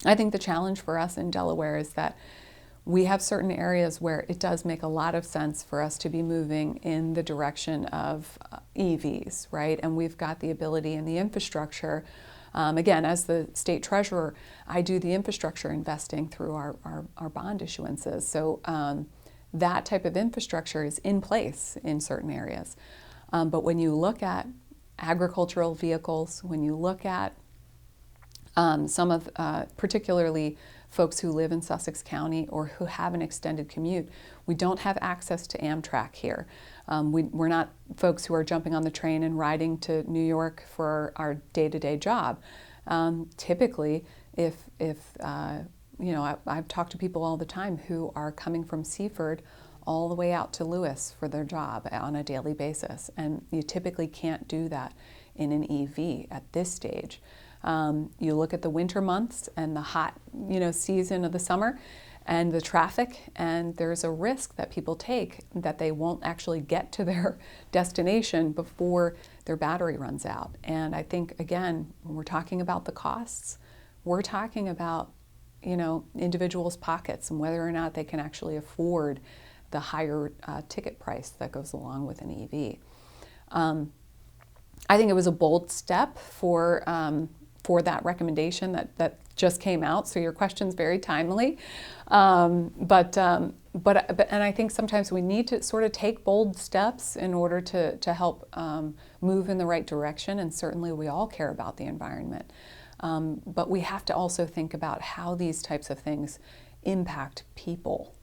I think the challenge for us in Delaware is that we have certain areas where it does make a lot of sense for us to be moving in the direction of EVs, right? And we've got the ability and the infrastructure. Again, as the state treasurer, I do the infrastructure investing through our bond issuances. So that type of infrastructure is in place in certain areas. But when you look at agricultural vehicles, when you look at some of, particularly folks who live in Sussex County or who have an extended commute, we don't have access to Amtrak here. We're not folks who are jumping on the train and riding to New York for our day-to-day job. Typically, I've talked to people all the time who are coming from Seaford all the way out to Lewis for their job on a daily basis, and you typically can't do that in an EV at this stage. You look at the winter months and the hot, season of the summer and the traffic, and there's a risk that people take that they won't actually get to their destination before their battery runs out. And I think, again, when we're talking about the costs, we're talking about, individuals' pockets and whether or not they can actually afford the higher ticket price that goes along with an EV. I think it was a bold step for that recommendation that just came out. So your question's very timely. But I think sometimes we need to sort of take bold steps in order to help move in the right direction. And certainly we all care about the environment. But we have to also think about how these types of things impact people.